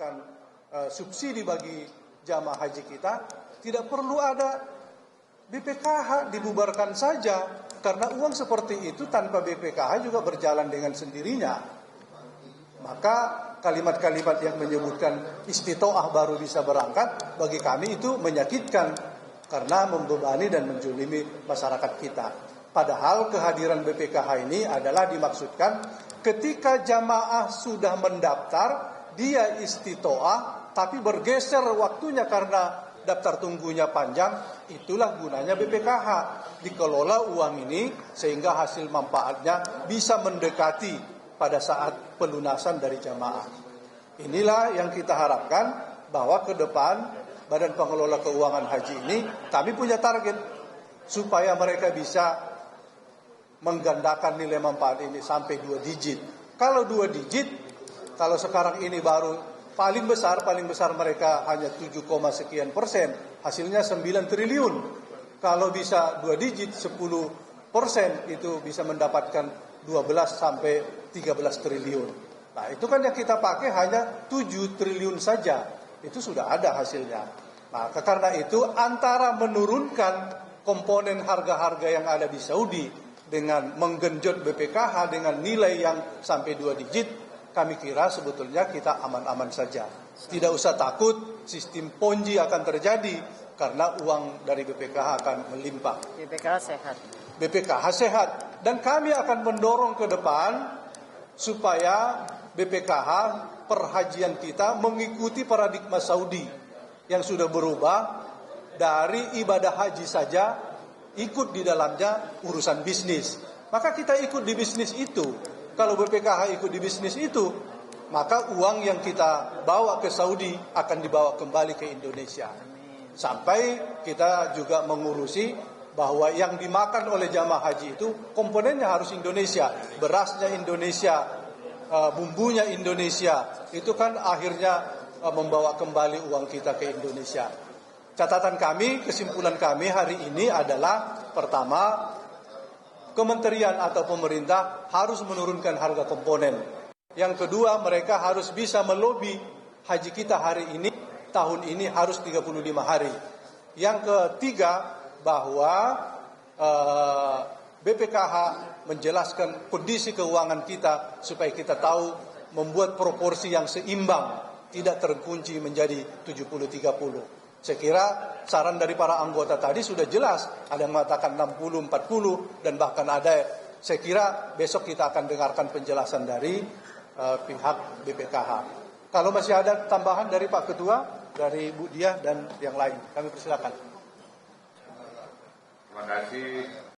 merupakan subsidi bagi jamaah haji kita, tidak perlu ada BPKH, dibubarkan saja. Karena uang seperti itu tanpa BPKH juga berjalan dengan sendirinya. Maka kalimat-kalimat yang menyebutkan istitoah baru bisa berangkat, bagi kami itu menyakitkan karena membebani dan menjolimi masyarakat kita. Padahal kehadiran BPKH ini adalah dimaksudkan ketika jamaah sudah mendaftar, dia istitoah, tapi bergeser waktunya karena daftar tunggunya panjang, itulah gunanya BPKH. Dikelola uang ini sehingga hasil manfaatnya bisa mendekati pada saat pelunasan dari jamaah. Inilah yang kita harapkan, bahwa ke depan Badan Pengelola Keuangan Haji ini kami punya target supaya mereka bisa menggandakan nilai manfaat ini sampai 2 digit. Kalau 2 digit, kalau sekarang ini baru paling besar mereka hanya 7, sekian persen, hasilnya 9 triliun. Kalau bisa 2 digit 10% itu bisa mendapatkan 12 sampai 13 triliun. Nah, itu kan yang kita pakai hanya 7 triliun saja. Itu sudah ada hasilnya. Maka karena itu antara menurunkan komponen harga-harga yang ada di Saudi dengan menggenjot BPKH dengan nilai yang sampai 2 digit, kami kira sebetulnya kita aman-aman saja. Tidak usah takut sistem ponzi akan terjadi karena uang dari BPKH akan melimpah. BPKH sehat. BPKH sehat. Dan kami akan mendorong ke depan supaya BPKH perhajian kita mengikuti paradigma Saudi yang sudah berubah dari ibadah haji saja, ikut di dalamnya urusan bisnis. Maka kita ikut di bisnis itu. Kalau BPKH ikut di bisnis itu, maka uang yang kita bawa ke Saudi akan dibawa kembali ke Indonesia. Sampai kita juga mengurusi bahwa yang dimakan oleh jamaah haji itu komponennya harus Indonesia. Berasnya Indonesia, bumbunya Indonesia. Itu kan akhirnya membawa kembali uang kita ke Indonesia. Catatan kami, kesimpulan kami hari ini adalah, pertama, kementerian atau pemerintah harus menurunkan harga komponen. Yang kedua, mereka harus bisa melobi haji kita hari ini, tahun ini harus 35 hari. Yang ketiga, bahwa BPKH menjelaskan kondisi keuangan kita supaya kita tahu membuat proporsi yang seimbang, tidak terkunci menjadi 70-30. Saya kira saran dari para anggota tadi sudah jelas. Ada yang mengatakan 60-40 dan bahkan ada, saya kira besok kita akan dengarkan penjelasan dari pihak BPKH. Kalau masih ada tambahan dari Pak Ketua, dari Bu Diah dan yang lain, kami persilakan.